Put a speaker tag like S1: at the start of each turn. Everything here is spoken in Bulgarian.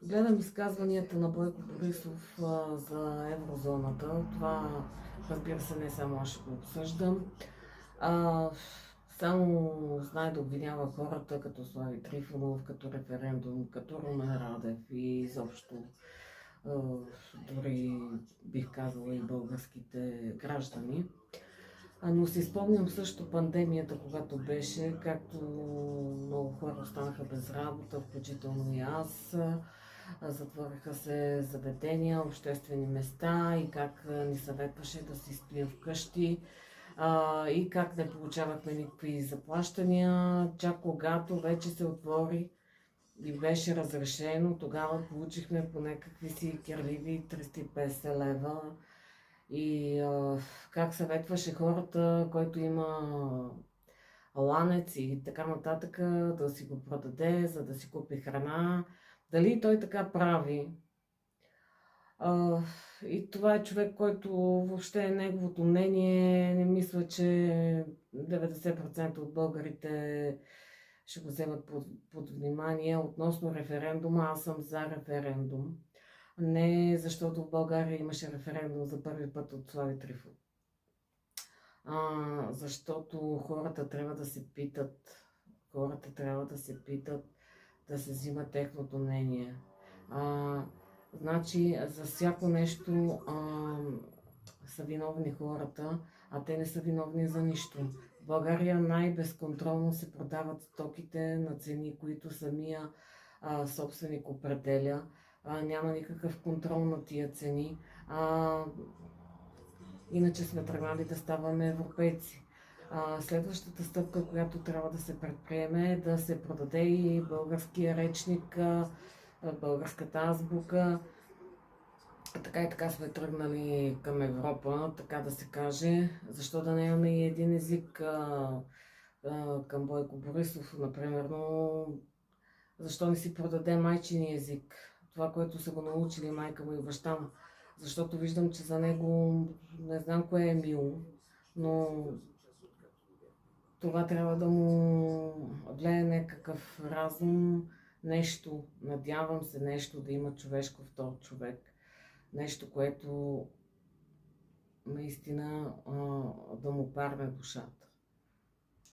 S1: Гледам изказванията на Бойко Борисов за еврозоната. Това, разбира се, не само аз ще го обсъждам. А, само знае да обвинява хората, като Слави Трифонов, като референдум, като Румен Радев и изобщо а, дори бих казала и българските граждани. Но си спомням също пандемията, когато беше, както много хора останаха без работа, включително и аз. Затвориха се заведения, обществени места и как ни съветваше да си спим вкъщи и как не получавахме никакви заплащания. Чак когато вече се отвори и беше разрешено, тогава получихме по някакви си кирливи 350 лева. И как съветваше хората, който има ланец и така нататък, да си го продаде, за да си купи храна. Дали той така прави? А, и това е човек, който въобще е неговото мнение. Не мисля, че 90% от българите ще го вземат под внимание. Относно референдума, аз съм за референдум. Не защото в България имаше референдум за първи път от Слави Трифонов. Защото хората трябва да се питат. Хората трябва да се питат, да се взима техното мнение. Значи за всяко нещо са виновни хората, а те не са виновни за нищо. В България най-безконтролно се продават стоките на цени, които самия собственик определя. Няма никакъв контрол на тия цени. Иначе сме тръгнали да ставаме европейци. Следващата стъпка, която трябва да се предприеме, е да се продаде и българския речник, българската азбука. Така и така сме тръгнали към Европа, така да се каже. Защо да нямаме и един език към Бойко Борисов, например, но защо не си продаде майчиния език? Това, което са го научили майка му и баща му. Защото виждам, че за него не знам кое е мило, но това трябва да му влее някакъв разум, нещо, надявам се нещо да има човешко в този човек. Нещо, което наистина да му парне душата.